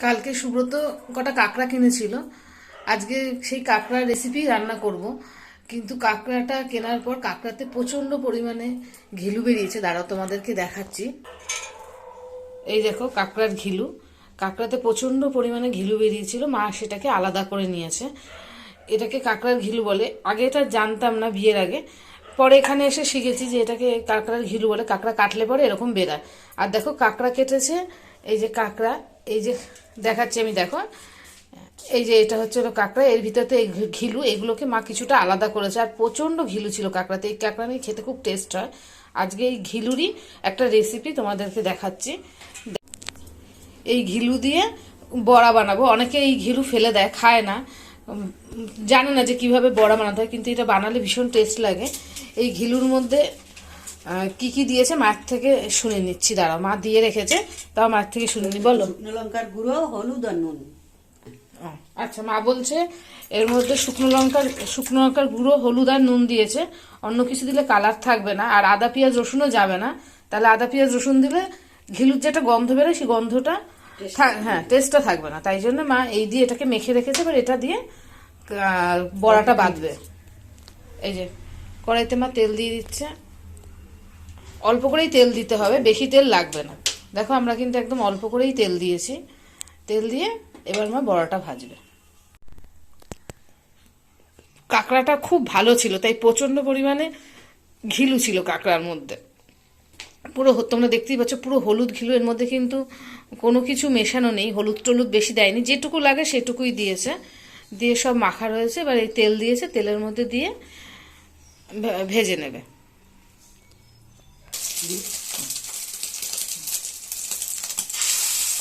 কালকে সুব্রত কটা কাঁকড়া কিনেছিল। আজকে সেই কাঁকড়ার রেসিপি রান্না করব। কিন্তু কাঁকড়াটা কেনার পর কাঁকড়াতে প্রচন্ড পরিমাণে ঘিলু বেরিয়েছে। দাঁড়াও, তোমাদেরকে দেখাচ্ছি। এই দেখো কাঁকড়ার ঘিলু। কাঁকড়াতে প্রচন্ড পরিমাণে ঘিলু বেরিয়েছিল, মা সেটাকে আলাদা করে নিয়েছে। এটাকে কাঁকড়ার ঘিলু বলে। আগে এটা জানতাম না, বিয়ের আগে। পরে এখানে এসে শিখেছি যে এটাকে কাঁকড়ার ঘিলু বলে। কাঁকড়া কাটলে পরে এরকম বেরায়। আর দেখো কাঁকড়া কেটেছে, এই যে কাঁকড়া, এই যে দেখাচ্ছি আমি, দেখো এই যে এটা হচ্ছে হলো কাঁকড়া, এর ভিতরে এই ঘিলু, এগুলোকে মা কিছুটা আলাদা করেছে। আর প্রচন্ড ঘিলু ছিল কাঁকড়াতে। এই কাঁকড়া নিয়ে খেতে খুব টেস্ট হয়। আজকে এই ঘিলুরই একটা রেসিপি তোমাদেরকে দেখাচ্ছি। এই ঘিলু দিয়ে বড়া বানাবো। অনেকে এই ঘিলু ফেলে দেয়, খায় না, জানে না যে কিভাবে বড়া বানাতে হয়, কিন্তু এটা বানালে ভীষণ টেস্ট লাগে। এই ঘিলুর মধ্যে কি কি দিয়েছে মায়ের থেকে শুনে নিচ্ছি। দাঁড়াও, মা দিয়ে রেখেছে, তাও মায়ের থেকে শুনে নি। বলো। শুকনো লঙ্কার গুঁড়ো, হলুদ আর নুন। আচ্ছা, মা বলছে এর মধ্যে শুকনো লঙ্কার গুঁড়ো, হলুদ আর নুন দিয়েছে। অন্য কিছু দিলে কালার থাকবে না, আর আদা পেঁয়াজ রসুনও যাবে না। তাহলে আদা পেঁয়াজ রসুন দিলে ঘিলুর যেটা গন্ধ বেরোয়, সেই গন্ধটা হ্যাঁ, টেস্টটা থাকবে না। তাই জন্য মা এই দিয়ে এটাকে মেখে রেখেছে। এবার এটা দিয়ে বড়াটা বাঁধবে। এই যে কড়াইতে মা তেল দিয়ে দিচ্ছে। অল্প করেই তেল দিতে হবে, বেশি তেল লাগবে না। দেখো আমরা কিন্তু একদম অল্প করেই তেল দিয়েছি। তেল দিয়ে এবার মা বড়াটা ভাজবে। কাঁকড়াটা খুব ভালো ছিল, তাই প্রচন্ড পরিমাণে ঘিলু ছিল কাঁকড়ার মধ্যে। পুরো তোমরা দেখতেই পাচ্ছ, পুরো হলুদ ঘিলু। এর মধ্যে কিন্তু কোনো কিছু মেশানো নেই, হলুদ টলুদ বেশি দেয়নি, যেটুকু লাগে সেটুকুই দিয়েছে। দিয়ে সব মাখা রয়েছে। এবার এই তেল দিয়েছে, তেলের মধ্যে দিয়ে ভেজে নেবে।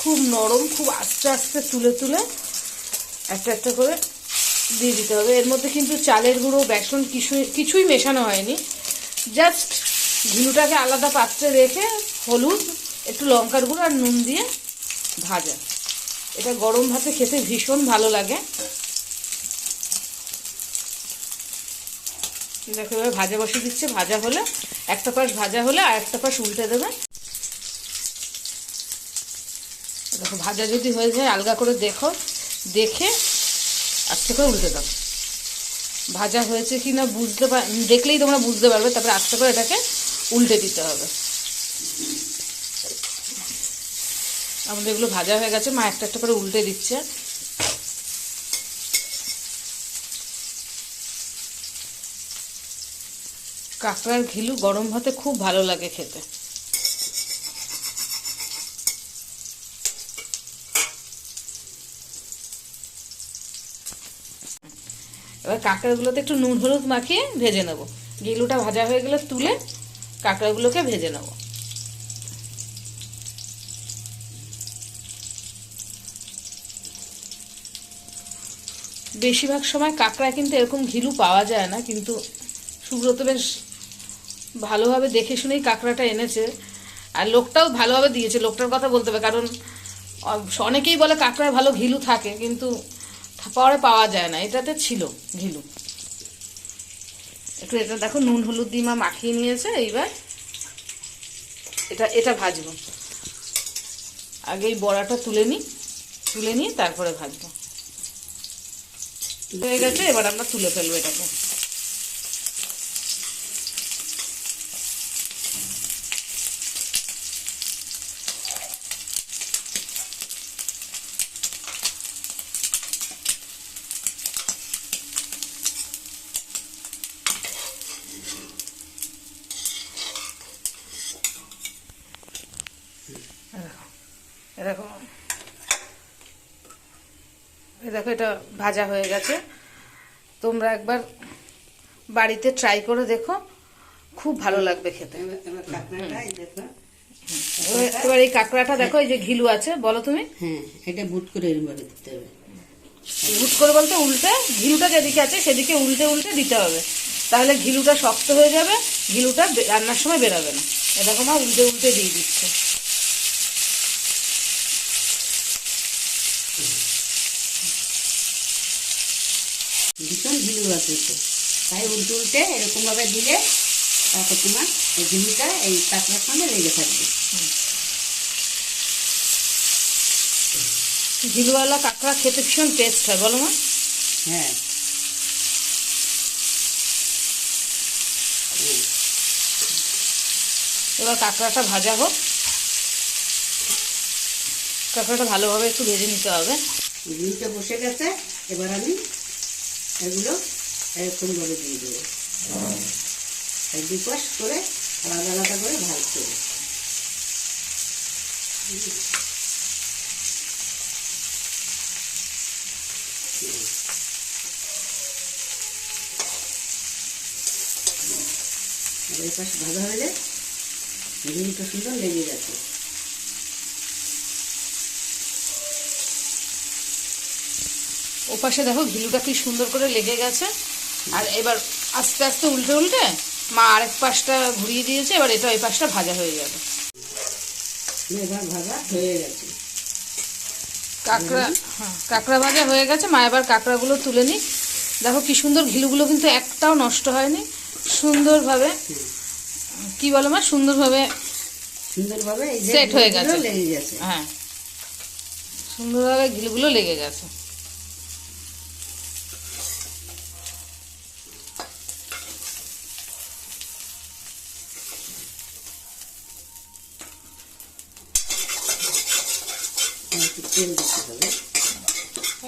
খুব নরম, খুব আস্তে আস্তে তুলে তুলে একটা একটা করে দিয়ে দিতে হবে। এর মধ্যে কিন্তু চালের গুঁড়ো, বেসন কিছুই মেশানো হয়নি। জাস্ট ঘিলুটাকে আলাদা পাত্রে রেখে হলুদ, একটু লঙ্কার গুঁড়ো আর নুন দিয়ে ভাজা। এটা গরম ভাতে খেতে ভীষণ ভালো লাগে। দেখো এবার ভাজা বসিয়ে দিচ্ছে। ভাজা হলে, একটা পাশ ভাজা হলে আর একটা পাশ উল্টে দেবে। দেখো ভাজা যদি হয়ে যায় আলগা করে দেখো, দেখে আস্তে করে উল্টে দাও। ভাজা হয়েছে কি না দেখলেই তোমরা বুঝতে পারবে। তারপরে আস্তে করে এটাকে উল্টে দিতে হবে। আমাদের এগুলো ভাজা হয়ে গেছে, মা একটা একটা করে উল্টে দিচ্ছে। কাঁকড়ার ঘিলু গরম ভাতে খুব ভালো লাগে খেতে। এবার কাঁকড়াগুলোতে একটু নুন হলুদ মাখিয়ে ভেজে নেবো। ঘিলুটা ভাজা হয়ে গেলে তুলে কাঁকড়াগুলোকে ভেজে নেবো। বেশিরভাগ সময় কাঁকড়ায় কিন্তু এরকম ঘিলু পাওয়া যায় না, কিন্তু সুব্রত বেশ ভালোভাবে দেখে শুনেই কাঁকড়াটা এনেছে। আর লোকটাও ভালোভাবে দিয়েছে, লোকটার কথা বলতে হবে। কারণ অনেকেই বলে কাঁকড়ায় ভালো ঘিলু থাকে, কিন্তু পরে পাওয়া যায় না। এটাতে ছিল ঘিলু। একটু এটা দেখো নুন হলুদ দিয়ে মা মাখিয়ে নিয়েছে। এইবার এটা এটা ভাজবো। আগে এই বড়াটা তুলে নিয়ে তারপরে ভাজবো। হয়ে গেছে, এবার আমরা তুলে ফেলবো এটাকে। দেখো দেখো এটা ভাজা হয়ে গেছে। তোমরা একবার বাড়িতে ট্রাই করে দেখো, খুব ভালো লাগবে খেতে। এবার এই কাঁকড়াটা দেখো, এই যে ঘিলু আছে, বলো তুমি। হ্যাঁ, এটা বুট করে এরমভাবে দিতে হবে। বুট করে বলতে উল্টে, ঘিলুটা যেদিকে আছে সেদিকে উল্টে উল্টে দিতে হবে। তাহলে ঘিলুটা শক্ত হয়ে যাবে, ঘিলুটা রান্নার সময় বেরোবে না। এরকম উল্টে উল্টে দিয়ে দিচ্ছে। ভীষণ ঘিলু আছে তো, তাই উল্টে উল্টে এরকম ভাবে দিলে তারপর তোমার এই ঘিলুটা এই কাঁকড়ার সঙ্গে লেগে থাকবে। ঘিলুওয়ালা কাঁকড়া খেতে ভীষণ টেস্ট হয়, বলো মা? হ্যাঁ। এবার কাঁকড়াটা ভাজা হোক, কাঁকড়াটা ভালোভাবে একটু ভেজে নিতে হবে। ঘিটা বসে গেছে, এবার আমি এগুলো এরকমভাবে দিয়ে দেবো, এক দুই পাশ করে আলাদা আলাদা করে ভাজ দেবো। এই পাশ ভাজা হলে ঘিটা সুন্দর লেগে গেছে। ওপাশে দেখো ঘিলুটা কি সুন্দর করে লেগে গেছে। আর এবার আস্তে আস্তে উল্টে উল্টে মা আরেক পাশটা ঘুরিয়ে দিয়েছে, এবার এটা ওই পাশটা ভাজা হয়ে যাবে। এবার ভাজা হয়ে গেছে কাঁকড়া, হ্যাঁ কাঁকড়া ভাজা হয়ে গেছে। মা এবার কাঁকড়াগুলো তুলে নিই। দেখো কি সুন্দর ঘিলুগুলো কিন্তু একটাও নষ্ট হয়নি, সুন্দরভাবে, কি বলো মা, সুন্দরভাবে সুন্দরভাবে এই যে সেট হয়ে গেছে। লেগে গেছে। হ্যাঁ, সুন্দরভাবে ঘিলুগুলো লেগে গেছে। তেল দিতে হবে,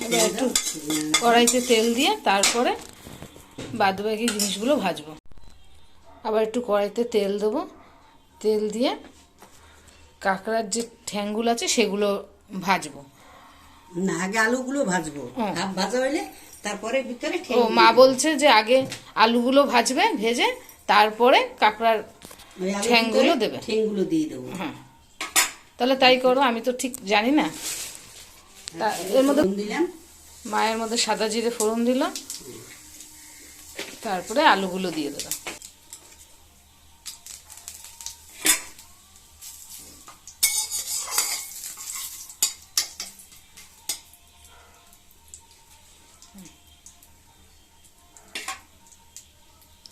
এবার একটু কড়াইতে তেল দিয়ে তারপরে বাদবাকি জিনিসগুলো ভাজবো। আবার একটু কড়াইতে তেল দেবো, তেল দিয়ে কাঁকড়ার যে ঠ্যাংগুলো আছে সেগুলো ভাজবো। না, আগে আলুগুলো ভাজবো, হাফ ভাজা হলে তারপরে ভিতরে ও মা বলছে যে আগে আলুগুলো ভাজবে, ভেজে তারপরে কাঁকড়ার ঠ্যাংগুলো দেবে। ঠ্যাংগুলো দিয়ে দেবো। হ্যাঁ, তাহলে তাই করো, আমি তো ঠিক জানি না। এর মধ্যে দিলাম, মায়ের মধ্যে সাদা জিরে ফোড়ন দিল, তারপরে আলুগুলো দিয়ে দিল।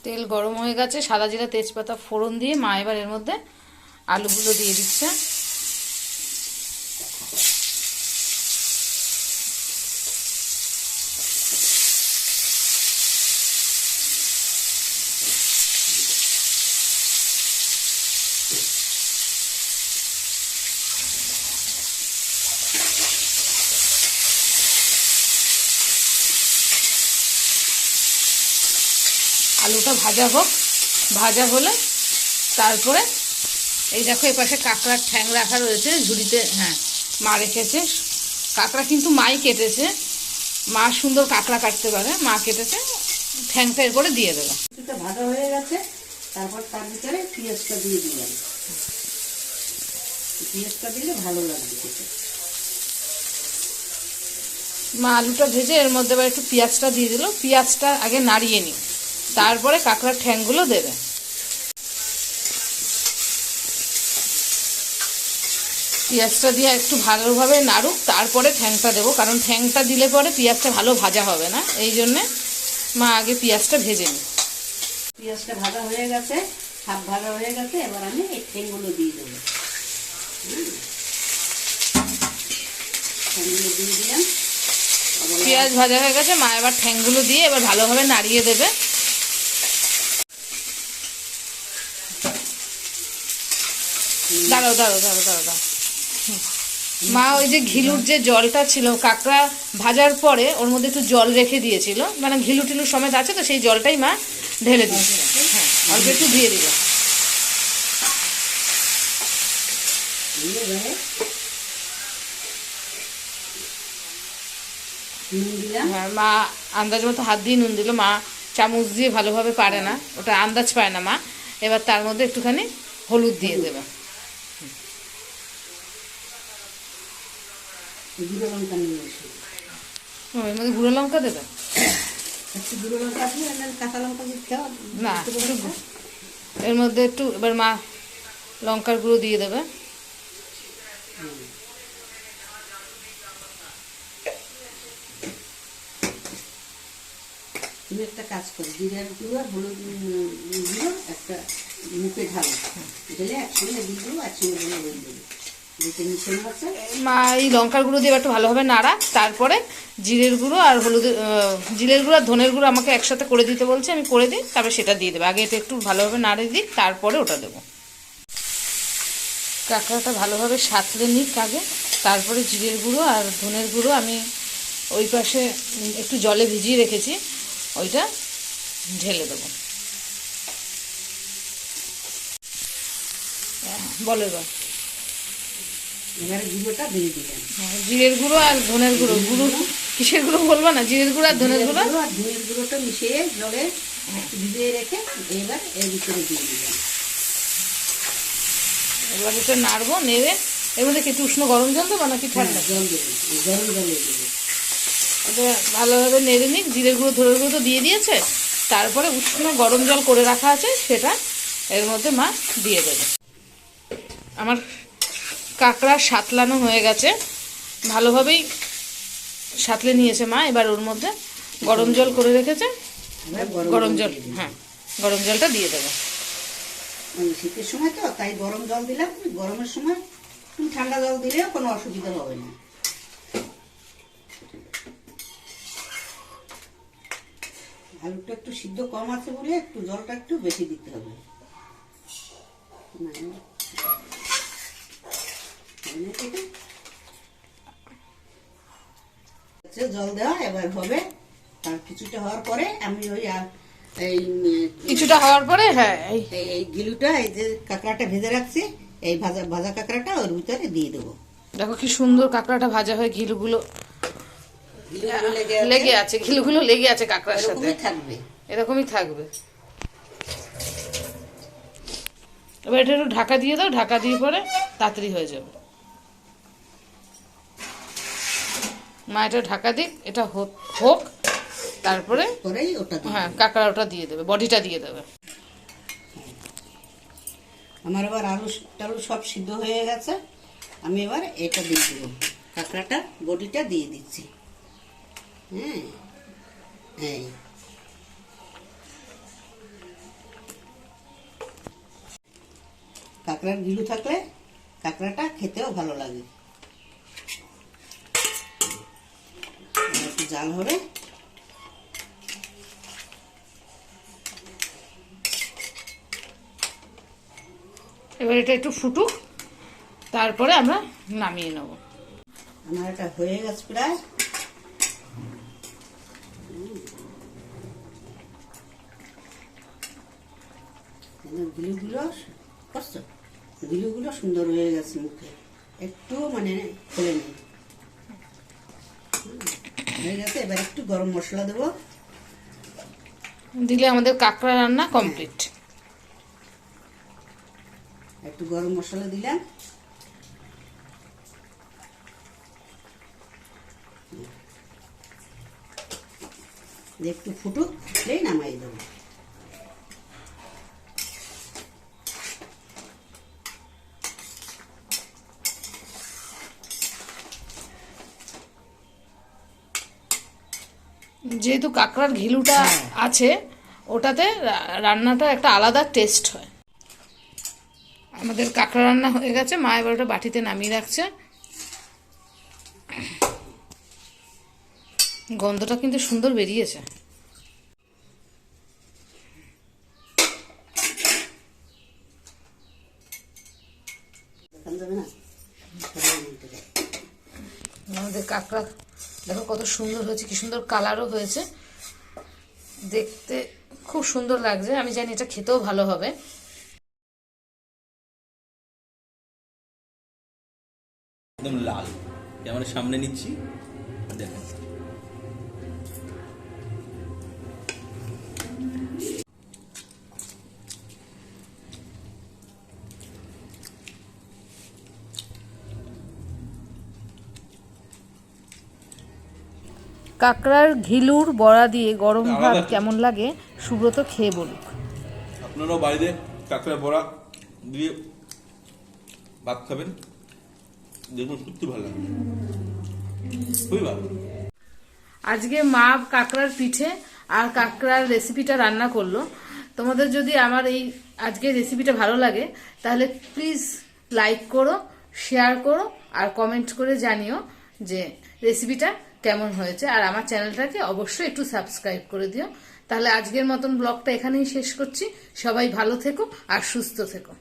তেল গরম হয়ে গেছে, সাদা জিরা তেজপাতা ফোড়ন দিয়ে মা এবার এর মধ্যে আলুগুলো দিয়ে দিচ্ছে। আলুটা ভাজা হোক, ভাজা হলে তারপরে এই দেখো এপাশে কাঁকড়ার ঠ্যাং রাখা রয়েছে ঝুড়িতে। হ্যাঁ, মা রেখেছে। কাঁকড়া কিন্তু মাই কেটেছে, মা সুন্দর কাঁকড়া কাটতে পারে, মা কেটেছে। ঠ্যাংটা এর করে দিয়ে দেবে। কিছুটা ভাজা হয়ে গেছে, তারপর তার ভিতরে পেঁয়াজটা দিয়ে দিলাম। পেঁয়াজটা দিলে ভালো লাগবে খেতে। মা আলুটা ভেজে এর মধ্যে এবার একটু পেঁয়াজটা দিয়ে দিল। পেঁয়াজটা আগে নাড়িয়ে নিই, তারপরে কাঁকড়ার ঠ্যাংগুলো দেবে। পেঁয়াজটা দিয়ে একটু ভালোভাবে নাড়ুক, তারপরে ঠ্যাংটা দেবো, কারণ ঠ্যাংটা দিলে পরে পেঁয়াজটা ভালো ভাজা হবে না, এই জন্যে মা আগে পেঁয়াজটা ভেজে নিই। পেঁয়াজটা ভাজা হয়ে গেছে, হাফ ভাজা হয়ে গেছে, এবার আমি এই ঠ্যাংগুলো দিয়ে দেবো। ঠ্যাংগুলো দিয়ে দিলাম। পেঁয়াজ ভাজা হয়ে গেছে, মা এবার ঠ্যাংগুলো দিয়ে এবার ভালোভাবে নাড়িয়ে দেবে। দাঁড়াও দাঁড়াও দাঁড়াও দাঁড়াও দাঁড়াও। মা ওই যে ঘিলুর যে জলটা ছিল কাঁকড়া ভাজার পরে ওর মধ্যে একটু জল রেখে দিয়েছিল, মানে ঘিলু টিলু সমেত আছে তো, সেই জলটাই মা ঢেলে দিচ্ছে। হ্যাঁ, অল্প একটু দিয়ে দিল। হ্যাঁ, মা আন্দাজ মতো হাত দিয়ে নুন দিল। মা চামচ দিয়ে ভালোভাবে পারে না, ওটা আন্দাজ পায় না মা। এবার তার মধ্যে একটুখানি হলুদ দিয়ে দেবে। গুঁড়ো লঙ্কা নিয়ে এসে এর মধ্যে গুঁড়ো লঙ্কা দেবে একটু, গুঁড়ো লঙ্কা দিয়ে কাঁচা লঙ্কা দিয়ে খাও না, এর মধ্যে একটু এবার মা লঙ্কার গুঁড়ো দিয়ে দেবে। তুমি একটা কাজ করো, জিরার গুঁড়ো আর হলুদ গুঁড়ো একটা মুখে ঢালো, ঢেলে একসঙ্গে দিয়ে দেবো, একসঙ্গে ঢেলে হয়ে দেবে। দুটো মিশানো আছে। মা এই লঙ্কার গুঁড়ো দিয়ে একটু ভালোভাবে নাড়া, তারপরে জিরের গুঁড়ো আর হলুদের জিরের গুঁড়ো আর ধনের গুঁড়ো আমাকে একসাথে করে দিতে বলছে, আমি করে দিই, তারপরে সেটা দিয়ে দেবো। আগে এটা একটু ভালোভাবে নাড়ে দিই, তারপরে ওটা দেবো। কাঁকড়াটা ভালোভাবে সাঁতলে নিক আগে, তারপরে জিরের গুঁড়ো আর ধনের গুঁড়ো আমি ওই পাশে একটু জলে ভিজিয়ে রেখেছি, ওইটা ঢেলে দেবো। বলো এবার। এবারে গুঁড়োটা দিয়ে দিলাম। জিরের গুঁড়ো আর ধনের গুঁড়ো, গুঁড়ো কিসের গুঁড়ো বলবো না, জিরের গুঁড়ো আর ধনের গুঁড়ো। আর ধনের গুঁড়োটা মিশিয়ে জলে একটু ভিজিয়ে রেখে এবার এর ভিতরে দিয়ে দিলাম। এবার এটা নাড়বো, নেড়ে এর মধ্যে কিছু উষ্ণ গরম জল দেবো নাকি ঠান্ডা? জল দেবো, গরম জলে দেবো। এটা ভালোভাবে নেড়ে নিক। জিরের গুঁড়ো ধনের গুঁড়ো তো দিয়ে দিয়েছে, তারপরে উষ্ণ গরম জল করে রাখা আছে সেটা এর মধ্যে মা দিয়ে দেবে। আমার কাঁকড়া সাতলানো হয়ে গেছে, ভালোভাবেই সাতলে নিয়েছে মা। এবার ওর মধ্যে গরম জল করে রেখেছে, গরম জল, হ্যাঁ গরম জলটা দিয়ে দেবো। শীতের সময় তো তাই গরম জল দিলাম। গরমের সময় ঠান্ডা জল দিলেও কোনো অসুবিধা হবে না। আলুটা একটু সিদ্ধ কম আছে বলে একটু জলটা একটু বেশি দিতে হবে। জল দেওয়া এবার হবে। তার কিছুটা হওয়ার পরে আমি ওই এই কিছুটা হওয়ার পরে, হ্যাঁ এই গিলুটা, এই যে কাঁকড়াটা ভেজে রাখছি, এই ভাজা ভাজা কাঁকড়াটা ওর ভিতরে দিয়ে দেবো। দেখো কি সুন্দর কাঁকড়াটা ভাজা হয়ে ঘিলুগুলো লেগে আছে, ঘিলুগুলো লেগে আছে কাঁকড়ার সাথে, থাকবে এরকমই থাকবে। এবার এটা একটু ঢাকা দিয়ে দাও, ঢাকা দিয়ে পরে তাড়াতাড়ি হয়ে যাবে। মা এটা ঢাকা দিক, এটা হোক, তারপরে হ্যাঁ কাঁকড়া ওটা দিয়ে দেবে, বডিটা দিয়ে দেবে। আমার এবার আলু টালু সব সিদ্ধ হয়ে গেছে, আমি এবার এটা দিয়ে দেবো, কাঁকড়াটা বডিটা দিয়ে দিচ্ছি। হ্যাঁ, এই কাঁকড়ার গিলু থাকলে কাঁকড়াটা খেতেও ভালো লাগে। একটু জাল হবে, এবার এটা একটু ফুটুক, তারপরে আমরা নামিয়ে নেব। আমার এটা হয়ে গেছে প্রায়। গিলুগুলো করছো, গিলুগুলো সুন্দর হয়ে গেছে, মুখে একটু মানে খুলে নেই হয়ে গেছে। এবার একটু গরম মশলা দেবো, দিলে আমাদের কাঁকড়া রান্না কমপ্লিট। একটু গরম মশলা দিলাম, একটু ফুটুক, ফুটলেই নামাই দেবো। যেহেতু কাঁকড়ার ঘিলুটা আছে, ওটাতে রান্নাটা একটা আলাদা টেস্ট হয়। আমাদের কাঁকড়া রান্না হয়ে গেছে, মা এবার ওটা বাটিতে নামিয়ে রাখছে। গন্ধটা কিন্তু সুন্দর বেরিয়েছে। আমাদের কাঁকড়া দেখো কত সুন্দর হয়েছে, কি সুন্দর কালারও হয়েছে, দেখতে খুব সুন্দর লাগছে। আমি জানি এটা খেতেও ভালো হবে। একদম লাল, ক্যামেরার সামনে নিচ্ছি, দেখেন। কাঁকড়ার ঘিলুর বড়া দিয়ে গরম ভাত কেমন লাগে সুব্রত খেয়ে বলুক। আপনারাও বাইরে কাঁকড়া বড়া দিয়ে ভাত খাবেন, দেখুন সত্যি ভালো লাগে, খুবই ভালো। আজকে মা কাঁকড়ার পিঠে আর কাঁকড়ার রেসিপিটা রান্না করলো। তোমাদের যদি আমার এই আজকের রেসিপিটা ভালো লাগে তাহলে প্লিজ লাইক করো, শেয়ার করো আর কমেন্ট করে জানিও যে রেসিপিটা কেমন হয়েছে। আর আমার চ্যানেলটাকে অবশ্যই একটু সাবস্ক্রাইব করে দিও। তাহলে আজকের মতন ব্লগটা এখানেই শেষ করছি। সবাই ভালো থেকো আর সুস্থ থেকো।